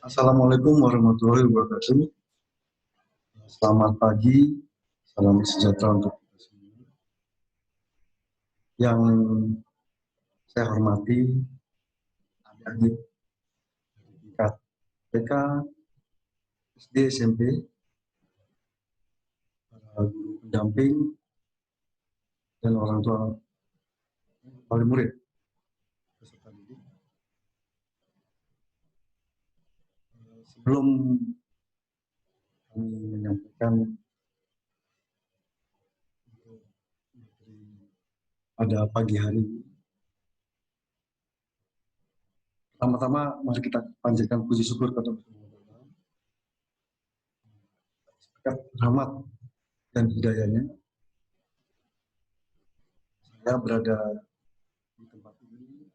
Assalamualaikum warahmatullahi wabarakatuh. Selamat pagi, salam sejahtera untuk kita semua. Yang saya hormati adik-adik tingkat TK, SD, SMP, para guru pendamping, dan orang tua wali murid peserta didik. Sebelum kami menyampaikan pada pagi hari ini, pertama-tama mari kita panjatkan puji syukur kepada Allah atas rahmat dan hidayahnya. Saya berada di tempat ini,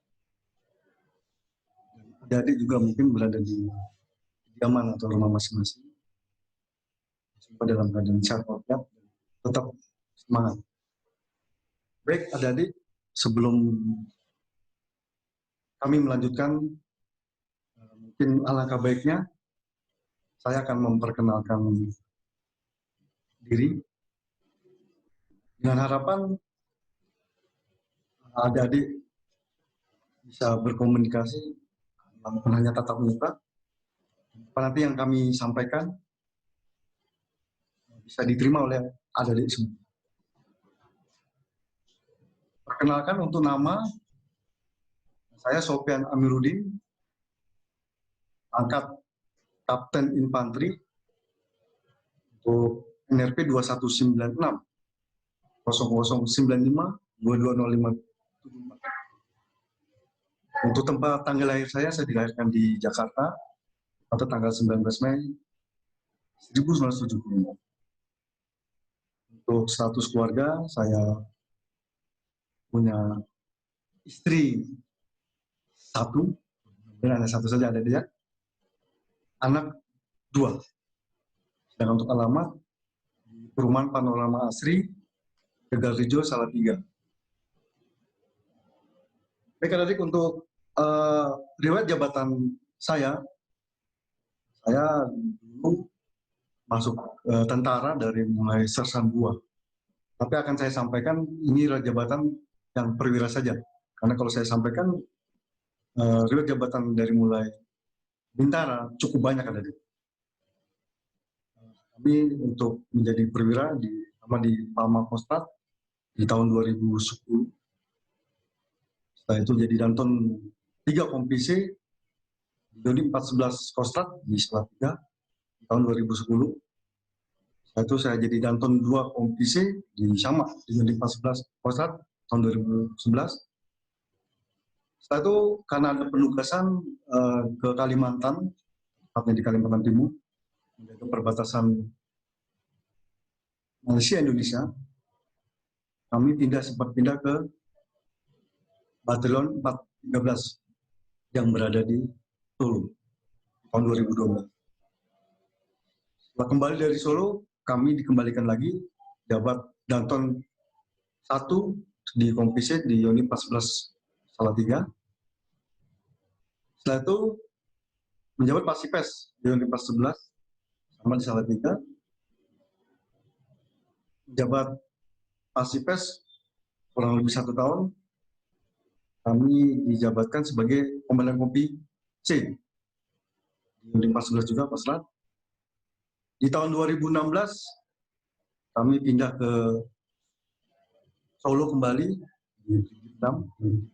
dan adik-adik juga mungkin berada di kediaman atau rumah masing-masing. Semua dalam keadaan sehat walafiat, tetap semangat. Baik adik-adik, sebelum kami melanjutkan, mungkin alangkah baiknya saya akan memperkenalkan diri dengan harapan adik-adik bisa berkomunikasi bukan hanya tatap muka. Nanti yang kami sampaikan bisa diterima oleh adik-adik semua. Perkenalkan untuk nama, saya Sofyan Amiruddin, pangkat Kapten Infanteri untuk NRP 2196 0095 2205. Untuk tempat tanggal lahir saya dilahirkan di Jakarta pada tanggal 19 Mei 1975. Untuk status keluarga, saya punya istri satu, dan hanya satu saja ada dia, anak dua. Dan untuk alamat, di Perumahan Panorama Asri, Tegalrejo, Salatiga. Baik adik, untuk riwayat jabatan saya dulu masuk tentara dari mulai sersan 2. Tapi akan saya sampaikan ini jabatan yang perwira saja. Karena kalau saya sampaikan riwayat jabatan dari mulai bintara cukup banyak adik. Kami untuk menjadi perwira di Palma Kostrat di tahun 2010. Setelah itu jadi Danton 3 Kompisi di Unit 14 Kostrat di Salatiga di tahun 2010. Setelah itu saya jadi Danton 2 Kompisi di Sama di Unit 14 Kostrat tahun 2011. Setelah itu karena ada penugasan ke Kalimantan, tepatnya di Kalimantan Timur, menjaga perbatasan Malaysia-Indonesia, kami sempat pindah ke Batalion 413 yang berada di Solo tahun 2012. Setelah kembali dari Solo, kami dikembalikan lagi jabat Danton 1 di Kompisi di Unit 14 Salatiga. Setelah itu menjabat Pasipes di Unit 11 sama di Salatiga. Jabat Pasipes kurang lebih 1 tahun, kami dijabatkan sebagai Komandan Kompi C di Unit 14 juga Pasrat. Di tahun 2016 kami pindah ke Solo kembali di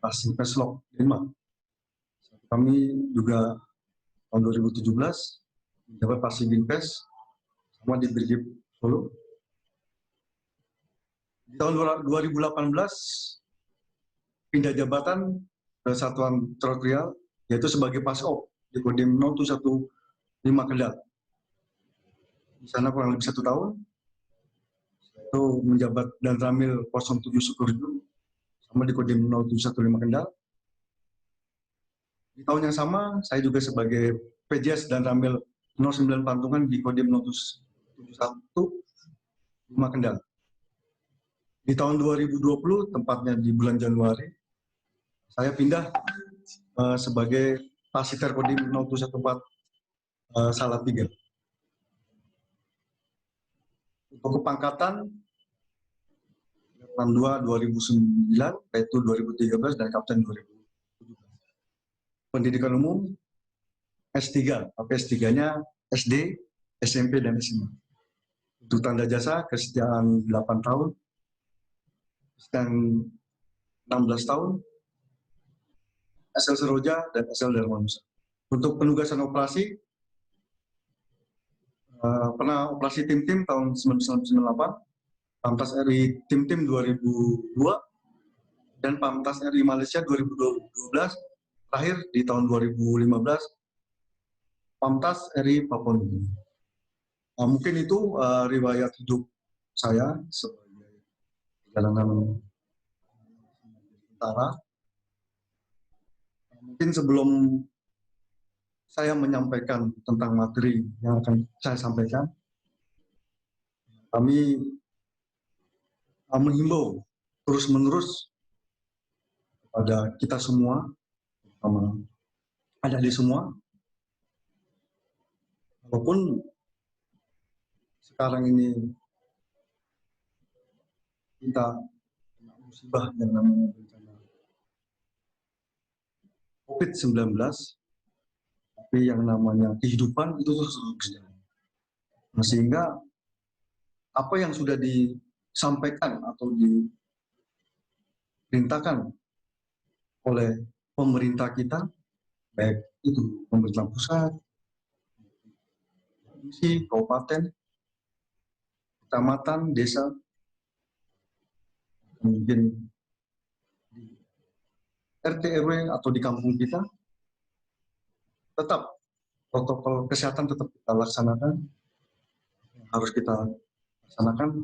Pasipes Lok 5. Kami juga tahun 2017 menjabat Pasibinpes sama di Brigif Solo. Di tahun 2018 pindah jabatan ke Satuan Teritorial, yaitu sebagai Pasop di Kodim 0115 Kendal. Di sana kurang lebih 1 tahun. Itu menjabat dan Ramil 07 Sukoharjo sama di Kodim 0715 Kendal. Di tahun yang sama, saya juga sebagai PJS dan Ramil 09 Pantungan di Kodim 0715 Kendal. Di tahun 2020, tepatnya di bulan Januari, saya pindah sebagai Pasiter Kodim 0714 Salatiga. Untuk kepangkatan Letnan 2 2009, yaitu 2013 dan Kapten 2017. Pendidikan umum S3, tapi S3-nya SD, SMP, dan SMA. Untuk tanda jasa kesetiaan 8 tahun, dan 16 tahun, SL Seroja dan SL Dharma Nusa. Untuk penugasan operasi, pernah operasi tim-tim tahun 1998, Pamtas RI tim-tim 2002, dan Pamtas RI Malaysia 2012, terakhir di tahun 2015, Pamtas RI Papua Nugini. Mungkin itu riwayat hidup saya sebagai perjalanan tentara. Mungkin sebelum saya menyampaikan tentang materi yang akan saya sampaikan, kami menghimbau terus-menerus kepada kita semua, terutama adik-adik semua, walaupun sekarang ini kita musibah yang namanya bencana COVID-19, tapi yang namanya kehidupan itu terus berjalan. Nah, sehingga apa yang sudah disampaikan atau diperintahkan oleh pemerintah kita, baik itu pemerintah pusat, provinsi, kabupaten, kecamatan, desa, mungkin di RT RW atau di kampung kita, tetap protokol kesehatan tetap kita laksanakan, harus kita laksanakan,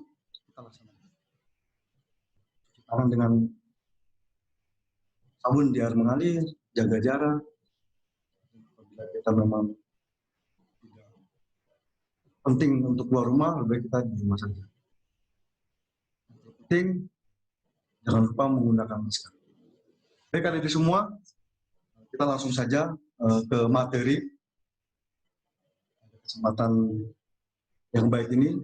cuci tangan dengan sabun di air mengalir, jaga jarak. Apabila kita memang tidak penting untuk keluar rumah, lebih baik kita di rumah saja. Yang penting jangan lupa menggunakan masker. Baik, adik semua, kita langsung saja ke materi. Kesempatan yang baik ini,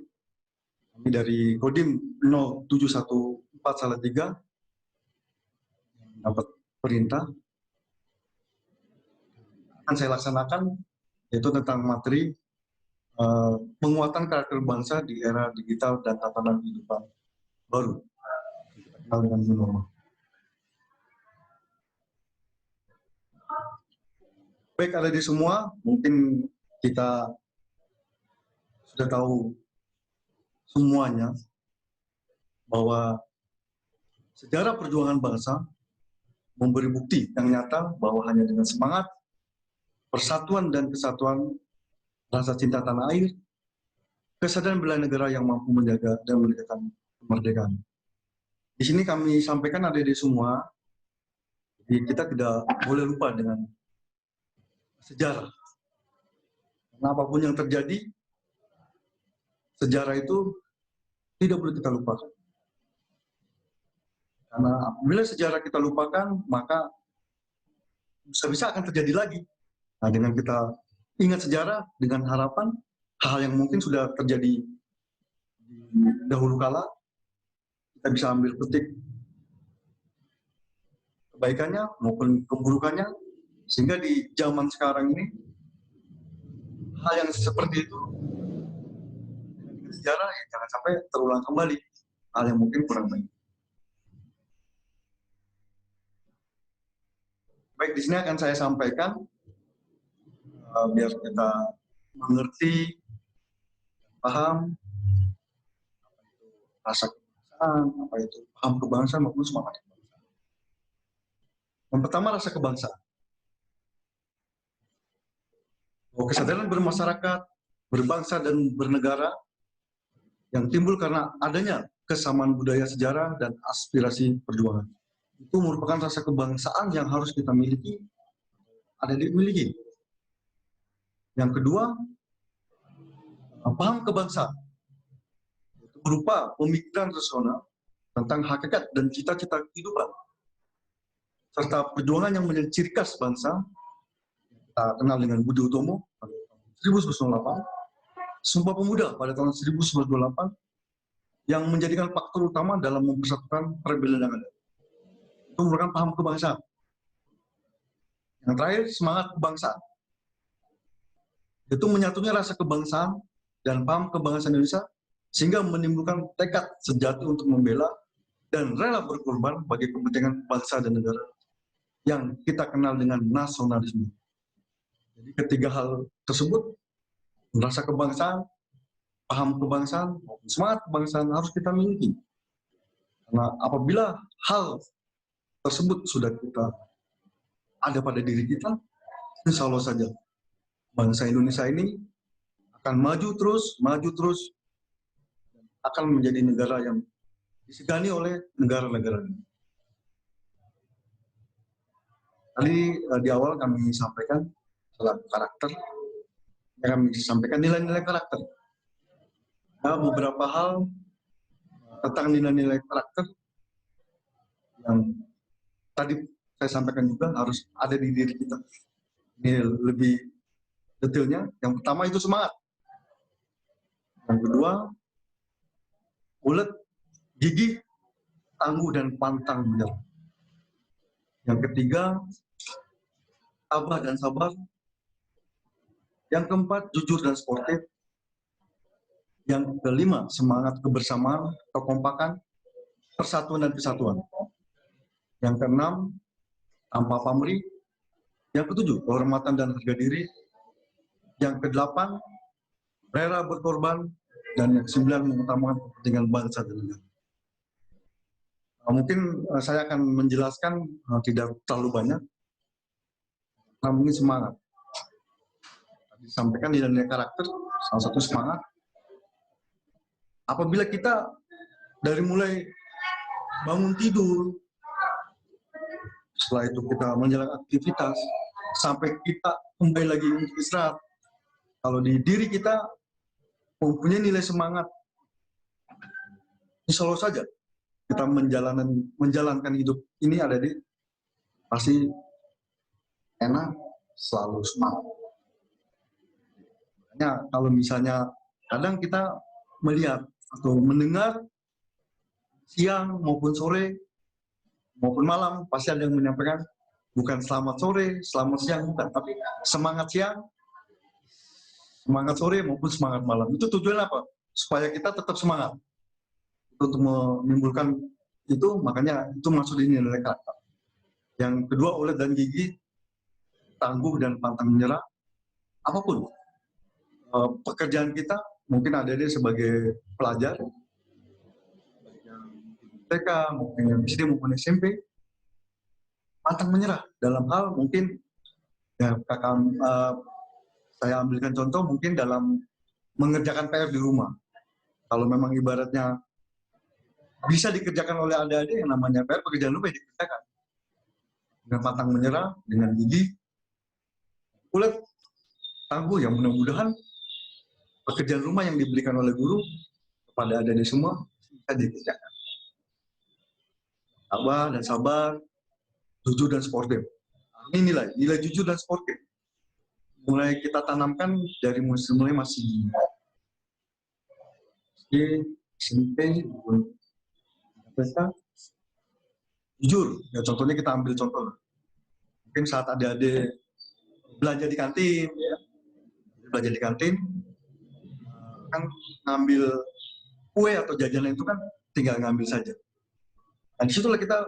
kami dari Kodim 0714 Salatiga dapat perintah akan saya laksanakan, yaitu tentang materi penguatan karakter bangsa di era digital dan tatanan kehidupan baru, kita kenal dengan new normal. Baik, adik semua, mungkin kita sudah tahu semuanya bahwa sejarah perjuangan bangsa memberi bukti yang nyata bahwa hanya dengan semangat, persatuan dan kesatuan, rasa cinta tanah air, kesadaran bela negara yang mampu menjaga dan menegakkan kemerdekaan. Di sini kami sampaikan adik-adik semua, kita tidak boleh lupa dengan sejarah. Karena apapun yang terjadi, sejarah itu tidak boleh kita lupakan. Karena apabila sejarah kita lupakan, maka bisa-bisa akan terjadi lagi. Nah, dengan kita ingat sejarah, dengan harapan hal yang mungkin sudah terjadi dahulu kala, kita bisa ambil petik kebaikannya maupun keburukannya, sehingga di zaman sekarang ini hal yang seperti itu dengan sejarah ya jangan sampai terulang kembali, hal yang mungkin kurang baik. Baik, di sini akan saya sampaikan biar kita mengerti, paham apa itu rasa kebangsaan, apa itu paham kebangsaan maupun semangat kebangsaan. Yang pertama, rasa kebangsaan. Bahwa kesadaran bermasyarakat, berbangsa dan bernegara yang timbul karena adanya kesamaan budaya, sejarah, dan aspirasi perjuangan. Itu merupakan rasa kebangsaan yang harus kita miliki, ada dimiliki. Yang kedua, paham kebangsaan. Itu berupa pemikiran rasional tentang hakikat dan cita-cita kehidupan, serta perjuangan yang menjadi ciri khas bangsa, kita kenal dengan Budi Utomo, 1908, Sumpah Pemuda pada tahun 1928 yang menjadikan faktor utama dalam mempersatukan perbedaan yang ada. Itu merupakan paham kebangsaan. Yang terakhir, semangat kebangsaan. Itu menyatunya rasa kebangsaan dan paham kebangsaan Indonesia sehingga menimbulkan tekad sejati untuk membela dan rela berkorban bagi kepentingan bangsa dan negara yang kita kenal dengan nasionalisme. Jadi ketiga hal tersebut, rasa kebangsaan, paham kebangsaan, semangat kebangsaan harus kita miliki. Karena apabila hal tersebut sudah kita ada pada diri kita, insya Allah saja bangsa Indonesia ini akan maju terus, akan menjadi negara yang disegani oleh negara-negara lain. Tadi di awal kami sampaikan soal karakter, kami sampaikan nilai-nilai karakter. Nah, beberapa hal tentang nilai-nilai karakter yang tadi saya sampaikan juga harus ada di diri kita. Ini lebih detailnya. Yang pertama itu semangat. Yang kedua, ulet, gigih, tangguh, dan pantang menyerah. Yang ketiga, tabah dan sabar. Yang keempat, jujur dan sportif. Yang kelima, semangat kebersamaan, kekompakan, persatuan dan kesatuan. Yang keenam, tanpa pamrih. Yang ketujuh, kehormatan dan harga diri. Yang kedelapan, rela berkorban. Dan yang kesembilan, mengutamakan kepentingan bangsa dan negara. Mungkin saya akan menjelaskan tidak terlalu banyak. Namun ini semangat. Disampaikan nilai-nilai karakter, salah satu semangat. Apabila kita dari mulai bangun tidur, setelah itu kita menjalankan aktivitas, sampai kita kembali lagi untuk istirahat, kalau di diri kita mempunyai nilai semangat, insya Allah saja kita menjalankan hidup ini ada di pasti enak, selalu semangat. Makanya kalau misalnya kadang kita melihat atau mendengar siang maupun sore maupun malam pasti ada yang menyampaikan bukan selamat sore, selamat siang, bukan, tapi semangat siang, semangat sore maupun semangat malam. Itu tujuannya apa? Supaya kita tetap semangat. Untuk menimbulkan itu, makanya itu masuk di nilai karakter. Yang kedua, ulet dan gigih, tangguh dan pantang menyerah. Apapun pekerjaan kita, mungkin adik-adik sebagai pelajar, yang TK, mungkin yang SD maupun SMP, pantang menyerah dalam hal mungkin ya saya ambilkan contoh mungkin dalam mengerjakan PR di rumah. Kalau memang ibaratnya bisa dikerjakan oleh adik-adik yang namanya PR, pekerjaan rumah dikerjakan dengan pantang menyerah, dengan gigih, ulet, tangguh, yang mudah-mudahan pekerjaan rumah yang diberikan oleh guru kepada adik-adik semua bisa dikerjakan. Tabah dan sabar, jujur dan sportif. Ini nilai jujur dan sportif. Mulai kita tanamkan dari mulai masih SMP, jujur. Ya contohnya kita ambil contoh. Mungkin saat adik-adik belanja di kantin, ya, belanja di kantin, kan ngambil kue atau jajanan itu kan tinggal ngambil saja. Dan disitulah kita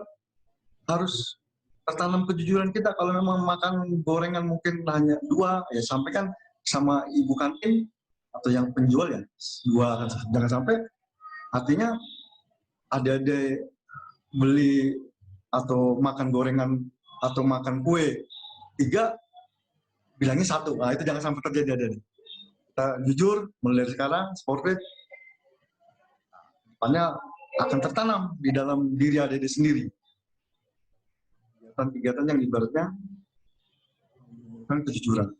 harus tertanam kejujuran kita. Kalau memang makan gorengan mungkin hanya 2, ya sampaikan sama ibu kantin atau yang penjual ya 2, jangan sampai artinya adik-adik beli atau makan gorengan atau makan kue 3 bilangnya 1. Nah, itu jangan sampai terjadi ada. Kita jujur mulai dari sekarang, sportif, depannya akan tertanam di dalam diri adik-adik sendiri. Kegiatan yang ibaratnya kan kejujuran.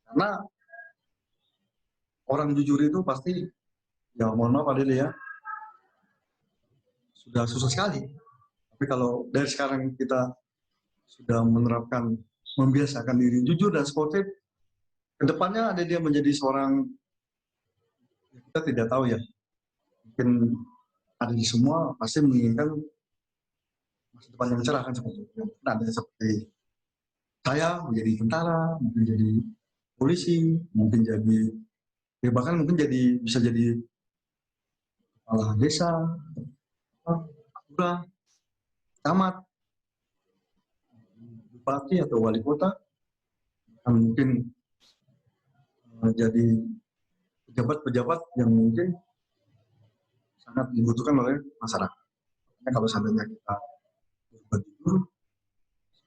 Karena orang jujur itu pasti, ya mohon maaf adik-adik ya, sudah susah sekali. Tapi kalau dari sekarang kita sudah menerapkan, membiasakan diri jujur dan sportif, kedepannya ada dia menjadi seorang, kita tidak tahu ya, mungkin ada di semua pasti menginginkan masa depan yang cerah kan seperti itu. Ada seperti saya menjadi tentara, mungkin jadi polisi, mungkin jadi, ya bahkan mungkin jadi bisa jadi kepala desa, lurah, camat, bupati atau wali kota, mungkin menjadi pejabat-pejabat yang mungkin sangat dibutuhkan oleh masyarakat. Karena kalau seandainya kita berbuat jujur,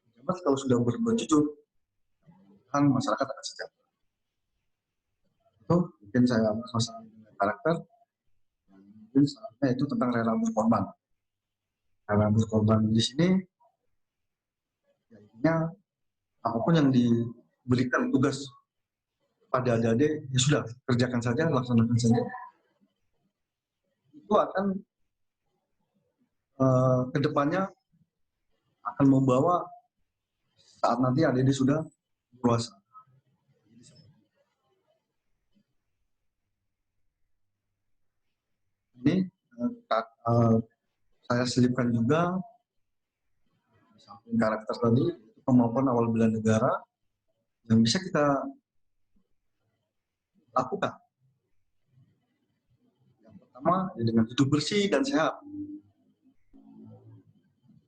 pejabat kalau sudah berbuat jujur, kan masyarakat akan sejahtera. Itu mungkin saya masalah dengan karakter, mungkin selanjutnya itu tentang rela berkorban. Rela berkorban di sini, ya intinya apapun yang diberikan tugas pada adik-adik, ya sudah, kerjakan saja, laksanakan saja. Itu akan kedepannya akan membawa saat nanti adik-adik sudah dewasa. Ini saya selipkan juga samping karakter tadi, kemampuan awal bela negara yang bisa kita lakukan. Yang pertama, ya dengan hidup bersih dan sehat.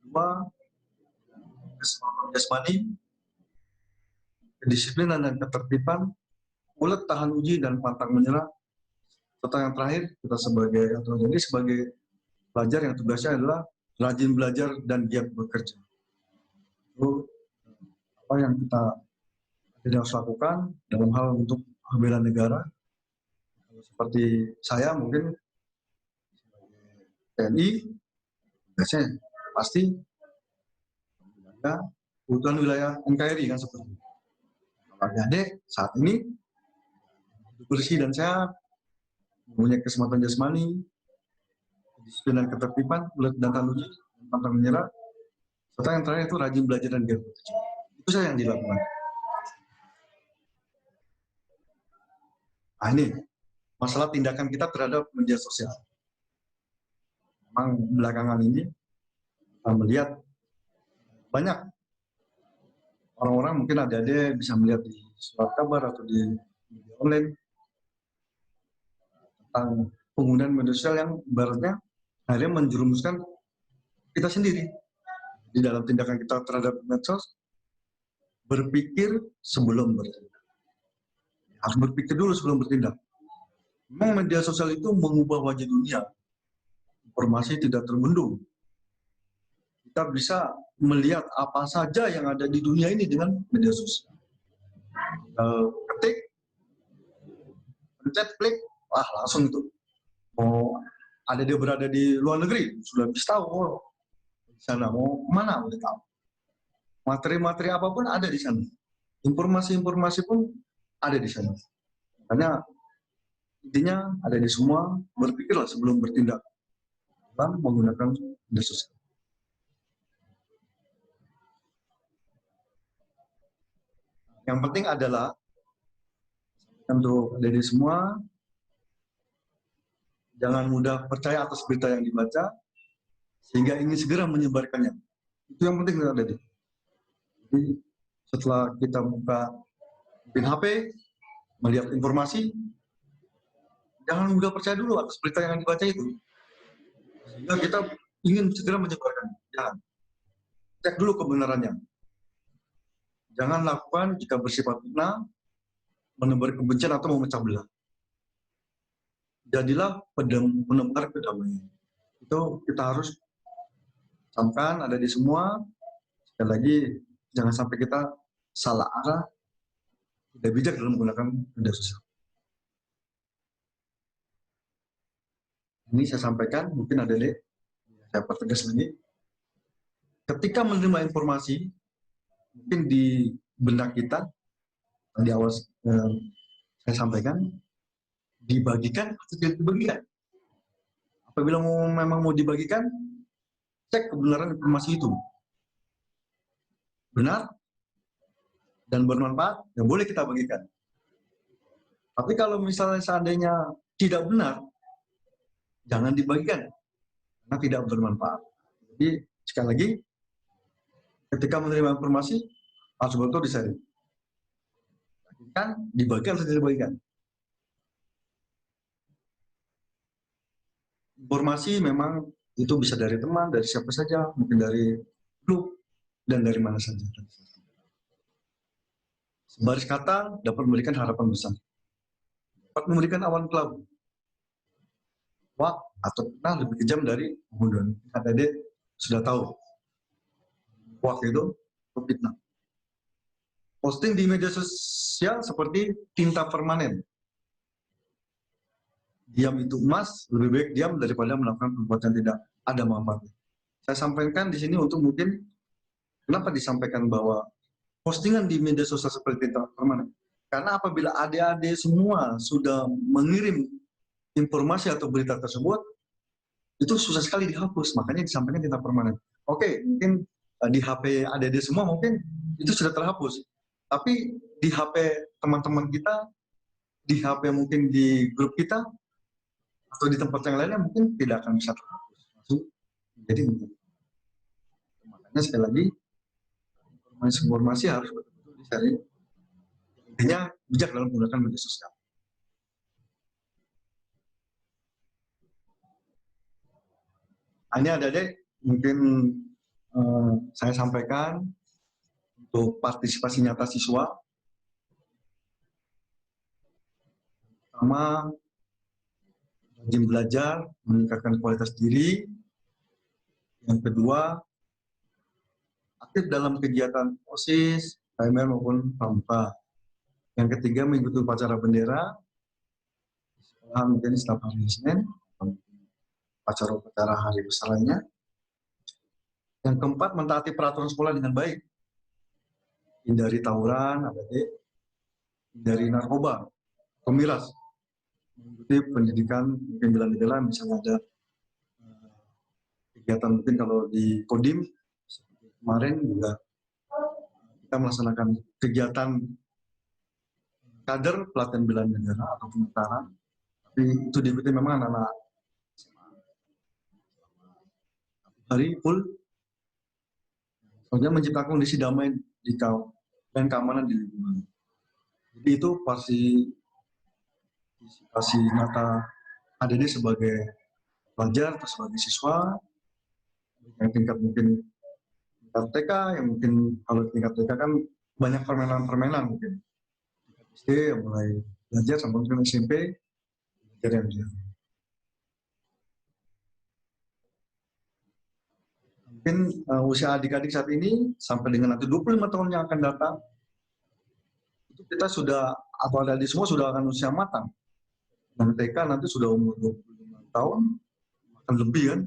Kedua, keseimbangan jasmani, kedisiplinan dan ketertiban, ulet tahan uji dan pantang menyerah. Serta yang terakhir, kita sebagai pelajar yang tugasnya adalah rajin belajar dan giat bekerja. Itu apa yang kita tidak harus lakukan dalam hal untuk bela negara. Seperti saya mungkin TNI, biasanya pasti kebutuhan wilayah NKRI kan seperti itu. Adik-adik saat ini bersih dan sehat, mempunyai keselamatan jasmani, disiplin dan ketertiban, ulet dan tahan uji, pantang menyerah, serta yang terakhir itu rajin belajar dan giat bekerja. Itu saya yang dilakukan. Nah ini masalah tindakan kita terhadap media sosial. Memang belakangan ini kita melihat banyak orang-orang, mungkin adik-adik bisa melihat di surat kabar atau di media online tentang penggunaan media sosial yang ibaratnya akhirnya menjerumuskan kita sendiri di dalam tindakan kita terhadap medsos. Berpikir sebelum bertindak. Harus berpikir dulu sebelum bertindak. Memang media sosial itu mengubah wajah dunia. Informasi tidak terbendung. Kita bisa melihat apa saja yang ada di dunia ini dengan media sosial. Ketik, pencet, klik, langsung itu. Mau ada dia berada di luar negeri, sudah bisa tahu. Di sana mau mana udah tahu. Materi-materi apapun ada di sana. Informasi-informasi pun ada di sana. Makanya intinya ada di semua, berpikirlah sebelum bertindak dalam menggunakan media sosial. Yang penting adalah untuk dari semua, jangan mudah percaya atas berita yang dibaca sehingga ingin segera menyebarkannya. Itu yang penting tadi. Jadi setelah kita buka HP, melihat informasi, jangan mudah percaya dulu atas berita yang dibaca itu. Sehingga kita ingin segera menyebarkannya. Jangan. Cek dulu kebenarannya. Jangan lakukan jika bersifat fitnah, menebar kebencian atau memecah belah. Jadilah penebar kedamaian. Itu kita harus camkan, ada di semua. Sekali lagi, jangan sampai kita salah arah, tidak bijak dalam menggunakan media sosial. Ini saya sampaikan, mungkin ada deh, saya pertegas lagi. Ketika menerima informasi, mungkin di benak kita, di awal saya sampaikan, dibagikan atau tidak dibagikan. Apabila memang mau dibagikan, cek kebenaran informasi itu. Benar dan bermanfaat, yang boleh kita bagikan. Tapi kalau misalnya seandainya tidak benar, jangan dibagikan karena tidak bermanfaat. Jadi sekali lagi, ketika menerima informasi harus betul disaring. Kan dibagikan atau tidak dibagikan. Informasi memang itu bisa dari teman, dari siapa saja, mungkin dari grup, dan dari mana saja. Sebaris kata dapat memberikan harapan besar, dapat memberikan awan kelabu, wah atau pernah lebih kejam dari pembunuhan. KTD sudah tahu, waktu itu fitnah. Posting di media sosial seperti tinta permanen. Diam itu emas, lebih baik diam daripada melakukan perbuatan tidak ada manfaatnya. Saya sampaikan di sini untuk mungkin kenapa disampaikan bahwa postingan di media sosial seperti tinta permanen. Karena apabila adik-adik semua sudah mengirim informasi atau berita tersebut, itu susah sekali dihapus, makanya disampaikan tinta permanen. Oke, mungkin di HP adik-adik semua mungkin itu sudah terhapus, tapi di HP teman-teman kita, di HP mungkin di grup kita, atau di tempat yang lainnya mungkin tidak akan bisa terhapus. Jadi makanya sekali lagi, informasi harus betul-betul dicari. Intinya bijak dalam menggunakan media sosial. Ini adik-adik mungkin saya sampaikan untuk partisipasi nyata siswa. Pertama, rajin belajar, meningkatkan kualitas diri. Yang kedua, aktif dalam kegiatan OSIS, KMR maupun pramuka. Yang ketiga, mengikuti upacara bendera. Sekolah mungkin setiap hari Senin, upacara-upacara hari besar lainnya. Yang keempat, mentaati peraturan sekolah dengan baik. Hindari tawuran, hindari narkoba, pemiras. Mengikuti pendidikan mungkin bela-bela, misalnya ada kegiatan mungkin kalau di Kodim, kemarin juga kita melaksanakan kegiatan kader pelatihan bela negara atau tentara, tapi itu diikuti memang anak-anak hari full, soalnya menciptakan kondisi damai di dan keamanan di lingkungan. Jadi itu partisipasi nyata ADD sebagai pelajar atau sebagai siswa yang tingkat mungkin tingkat TK, yang mungkin kalau tingkat TK kan banyak permainan-permainan mungkin. SD mulai belajar sampai mungkin SMP belajar yang mungkin usia adik-adik saat ini sampai dengan nanti 25 tahun yang akan datang itu kita sudah atau adik-adik semua sudah akan usia matang. Dan TK nanti sudah umur 25 tahun akan lebih kan.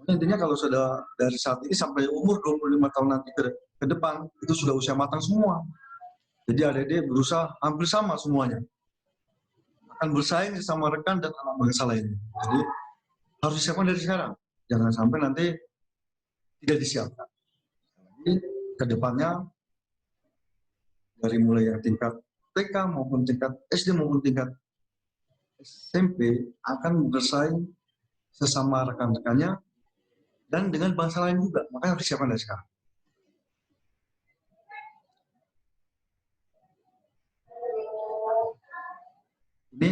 Intinya kalau sudah dari saat ini sampai umur 25 tahun nanti ke depan itu sudah usia matang semua. Jadi adik-adik berusaha hampir sama semuanya. Akan bersaing sama rekan dan anak bangsa lainnya. Jadi harus disiapkan dari sekarang. Jangan sampai nanti tidak disiapkan. Jadi ke depannya dari mulai yang tingkat TK maupun tingkat SD maupun tingkat SMP akan bersaing sesama rekan-rekannya dan dengan bangsa lain juga. Makanya harus disiapkan dari sekarang. Ini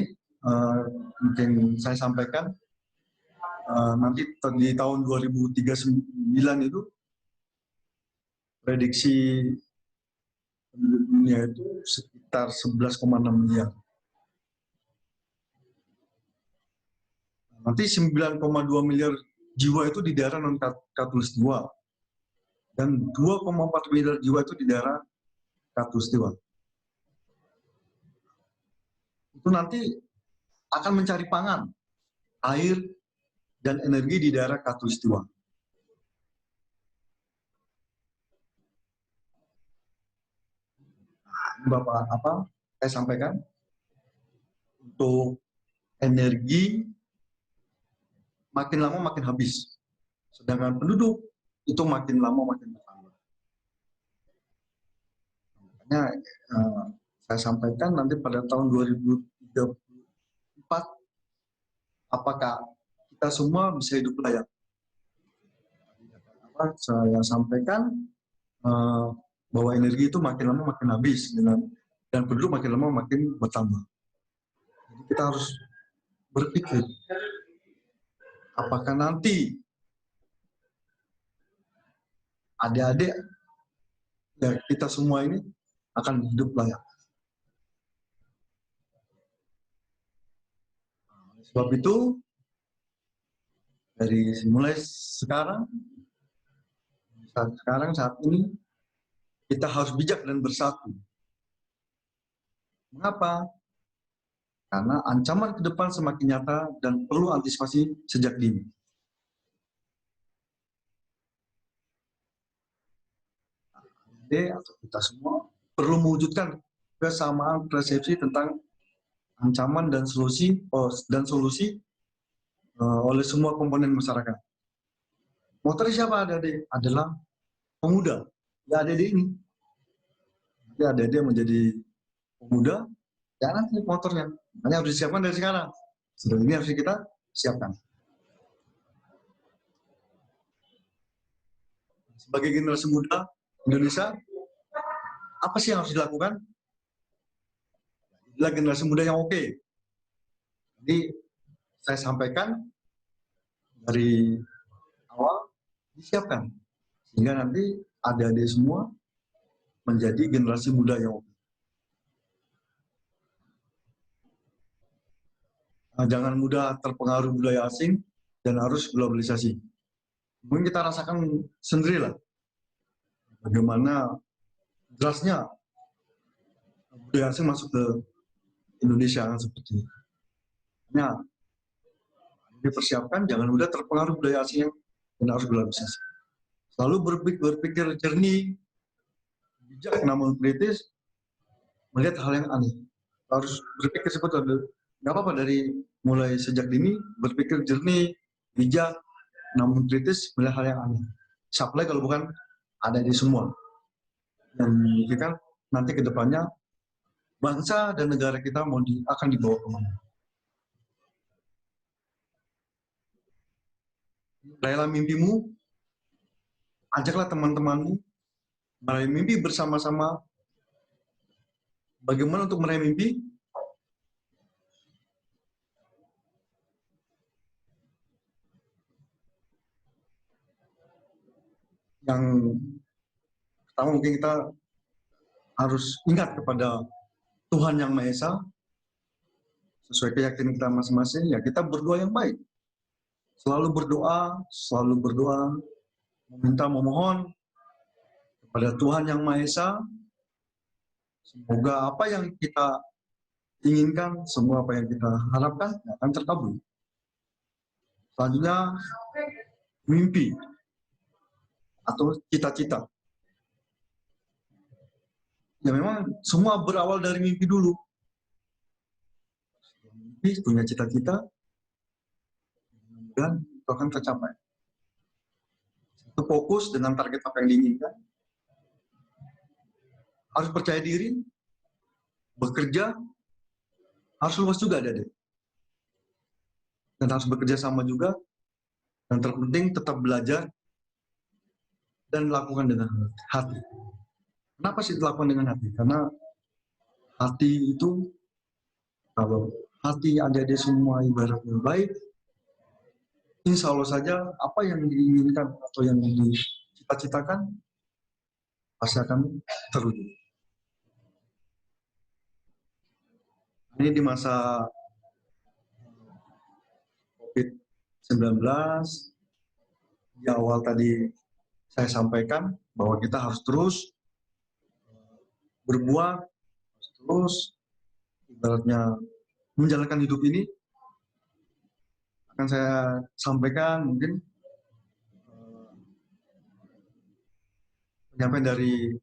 mungkin saya sampaikan nanti di tahun 2039 itu prediksi penduduk dunia itu sekitar 11,6 miliar. Nanti 9,2 miliar jiwa itu di daerah non-katulistiwa dan 2,4 miliar jiwa itu di daerah katulistiwa. Itu nanti akan mencari pangan, air, dan energi di daerah katulistiwa. Bapak saya sampaikan untuk energi makin lama makin habis, sedangkan penduduk itu makin lama makin bertambah. Makanya saya sampaikan nanti pada tahun 2034, apakah kita semua bisa hidup layak. Saya sampaikan bahwa energi itu makin lama makin habis dan penduduk makin lama makin bertambah. Jadi kita harus berpikir, apakah nanti adik-adik ya kita semua ini akan hidup layak. Sebab itu dari mulai sekarang saat ini kita harus bijak dan bersatu. Mengapa? Karena ancaman ke depan semakin nyata dan perlu antisipasi sejak dini. Atau kita semua perlu mewujudkan kesamaan persepsi tentang ancaman dan solusi oleh semua komponen masyarakat. Motor siapa adik-adik? Adalah pemuda. Ya adik-adik ini. Jadi adik-adik menjadi pemuda, ya nanti motornya. Hanya harus disiapkan dari sekarang. Sudah ini harus kita siapkan. Sebagai generasi muda Indonesia, apa sih yang harus dilakukan? Adalah generasi muda yang oke. Jadi saya sampaikan dari awal disiapkan sehingga nanti adik-adik semua menjadi generasi muda yang oke. Jangan mudah terpengaruh budaya asing dan arus globalisasi. Mungkin kita rasakan sendirilah bagaimana derasnya budaya asing masuk ke Indonesia seperti ini. Nah, dipersiapkan jangan mudah terpengaruh budaya asing dan arus globalisasi. Selalu berpikir jernih, bijak namun kritis, melihat hal yang aneh. Harus berpikir seperti itu. Nggak apa-apa dari mulai sejak dini berpikir jernih, bijak, namun kritis melihat hal yang aneh. Supply kalau bukan ada di semua. Dan kan nanti ke depannya bangsa dan negara kita akan dibawa kemana. Rayalah mimpimu, ajaklah teman-temanmu meraih mimpi bersama-sama. Bagaimana untuk meraih mimpi? Yang pertama mungkin kita harus ingat kepada Tuhan Yang Maha Esa, sesuai keyakinan kita masing-masing, ya kita berdoa yang baik. Selalu berdoa, memohon kepada Tuhan Yang Maha Esa, semoga apa yang kita inginkan, semua apa yang kita harapkan akan terkabul. Selanjutnya, mimpi atau cita-cita. Ya memang semua berawal dari mimpi dulu. Mimpi, punya cita-cita, dan itu akan tercapai. Itu fokus dengan target apa yang diinginkan. Harus percaya diri, bekerja, harus luas juga adik-adik. Dan harus bekerja sama juga, dan terpenting tetap belajar dan lakukan dengan hati. Kenapa sih dilakukan dengan hati? Karena hati itu, kalau hati adik-adik semua ibaratnya baik, insya Allah saja apa yang diinginkan atau yang dicita-citakan pasti akan terwujud. Ini di masa COVID-19, di awal tadi saya sampaikan bahwa kita harus terus berbuat, terus ibaratnya menjalankan hidup ini. Akan saya sampaikan mungkin penyampaian dari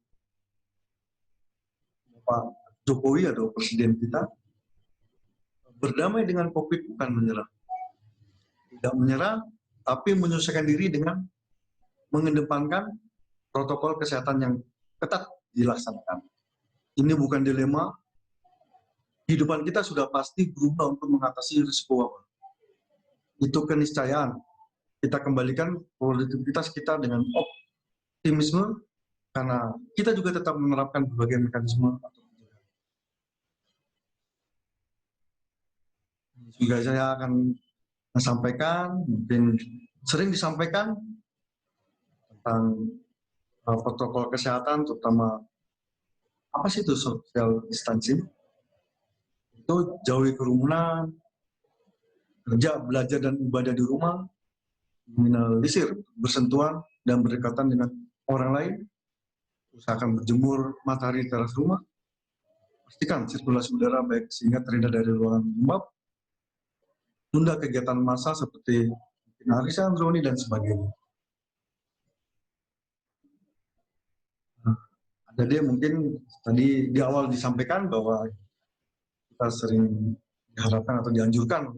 Pak Jokowi atau Presiden kita, berdamai dengan COVID bukan menyerah. Tidak menyerah, tapi menyesuaikan diri dengan mengedepankan protokol kesehatan yang ketat dilaksanakan. Ini bukan dilema, kehidupan kita sudah pasti berubah untuk mengatasi risiko wabah. Itu keniscayaan. Kita kembalikan produktivitas kita dengan optimisme, karena kita juga tetap menerapkan berbagai mekanisme atau pencegahan. Juga saya akan sampaikan, mungkin sering disampaikan tentang protokol kesehatan, terutama apa sih itu social distancing. Itu jauhi kerumunan, kerja, belajar, dan ibadah di rumah, minimalisir bersentuhan dan berdekatan dengan orang lain, usahakan berjemur matahari di teras rumah, pastikan sirkulasi udara baik sehingga terhindar dari ruangan lembab, tunda kegiatan massa seperti arisan, reuni, dan sebagainya. Jadi mungkin tadi di awal disampaikan bahwa kita sering diharapkan atau dianjurkan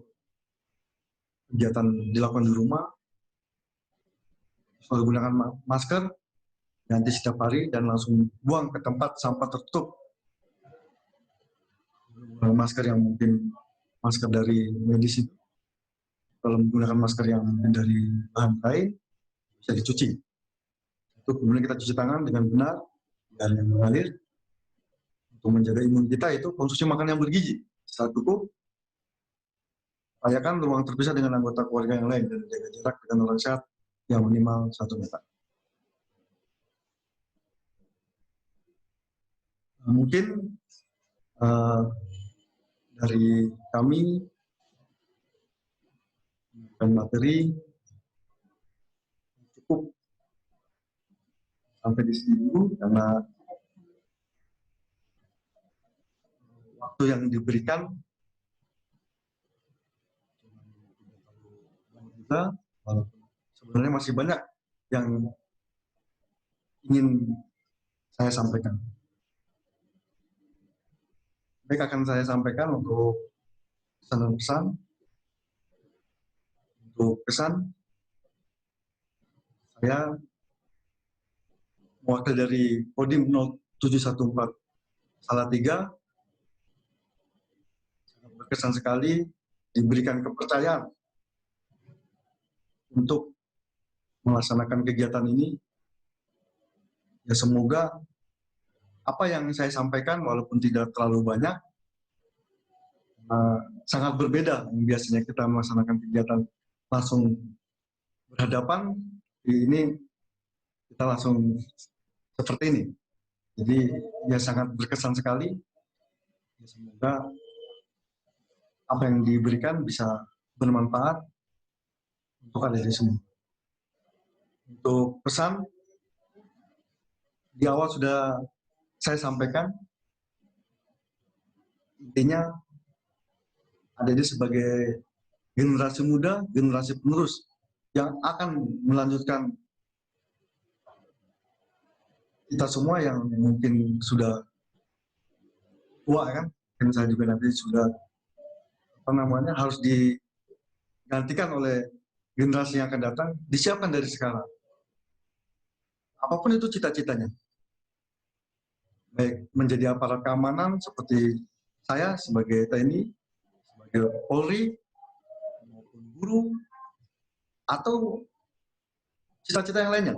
kegiatan dilakukan di rumah, selalu gunakan masker, ganti setiap hari, dan langsung buang ke tempat sampah tertutup. Masker yang mungkin masker dari medis itu, kalau menggunakan masker yang dari bahan lain, bisa dicuci. Itu kemudian kita cuci tangan dengan benar, dan yang mengalir. Untuk menjaga imun kita itu konsumsi makanan yang bergizi. Setelah cukup, upayakan ruang terpisah dengan anggota keluarga yang lain dan jaga jarak dengan orang sehat yang minimal 1 meter. Mungkin dari kami dan materi cukup sampai di sini dulu, karena waktu yang diberikan kita sebenarnya masih banyak yang ingin saya sampaikan. Baik, akan saya sampaikan untuk pesan-pesan. Untuk pesan, saya mewakili dari Kodim 0714 Salatiga, sangat berkesan sekali diberikan kepercayaan untuk melaksanakan kegiatan ini. Ya, semoga apa yang saya sampaikan walaupun tidak terlalu banyak, sangat berbeda. Biasanya kita melaksanakan kegiatan langsung berhadapan, ini kita langsung seperti ini. Jadi ya sangat berkesan sekali. Semoga apa yang diberikan bisa bermanfaat untuk adik-adik semua. Untuk pesan, di awal sudah saya sampaikan, intinya adik-adik sebagai generasi muda, generasi penerus yang akan melanjutkan kita semua yang mungkin sudah tua, kan, dan saya juga nanti sudah harus digantikan oleh generasi yang akan datang, disiapkan dari sekarang. Apapun itu cita-citanya, baik menjadi aparat keamanan seperti saya sebagai TNI, sebagai Polri, maupun guru, atau cita-cita yang lainnya,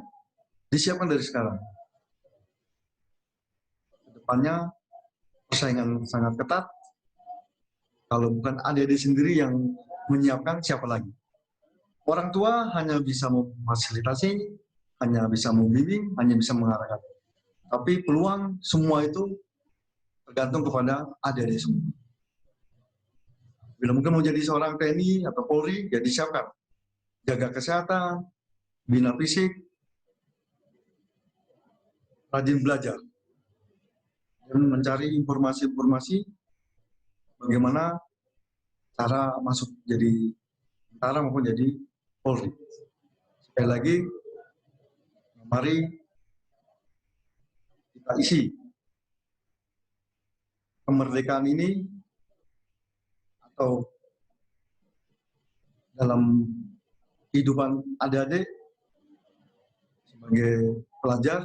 disiapkan dari sekarang. Kedepannya persaingan sangat ketat. Kalau bukan adik-adik sendiri yang menyiapkan, siapa lagi? Orang tua hanya bisa memfasilitasi, hanya bisa membimbing, hanya bisa mengarahkan. Tapi peluang semua itu tergantung kepada adik-adik semua. Bila mungkin mau jadi seorang TNI atau Polri, ya disiapkan. Jaga kesehatan, bina fisik, rajin belajar, dan mencari informasi-informasi bagaimana cara masuk jadi tentara maupun jadi Polri. Sekali lagi, mari kita isi kemerdekaan ini atau dalam kehidupan adik-adik sebagai pelajar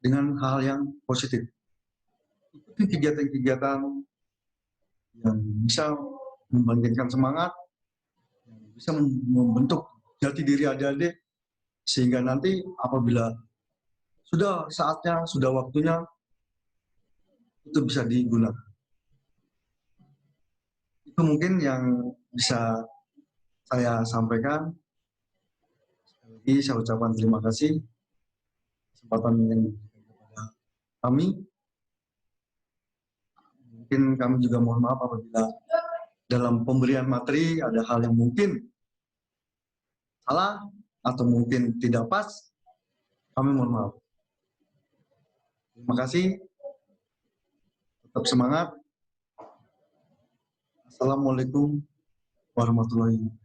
dengan hal yang positif. Ikuti kegiatan-kegiatan yang bisa membangkitkan semangat, yang bisa membentuk jati diri adik-adik, sehingga nanti apabila sudah saatnya, sudah waktunya, itu bisa digunakan. Itu mungkin yang bisa saya sampaikan. Sekali lagi saya ucapkan terima kasih kesempatan yang diberikan kepada kami. Mungkin kami juga mohon maaf apabila dalam pemberian materi ada hal yang mungkin salah atau mungkin tidak pas. Kami mohon maaf. Terima kasih. Tetap semangat. Assalamualaikum warahmatullahi wabarakatuh.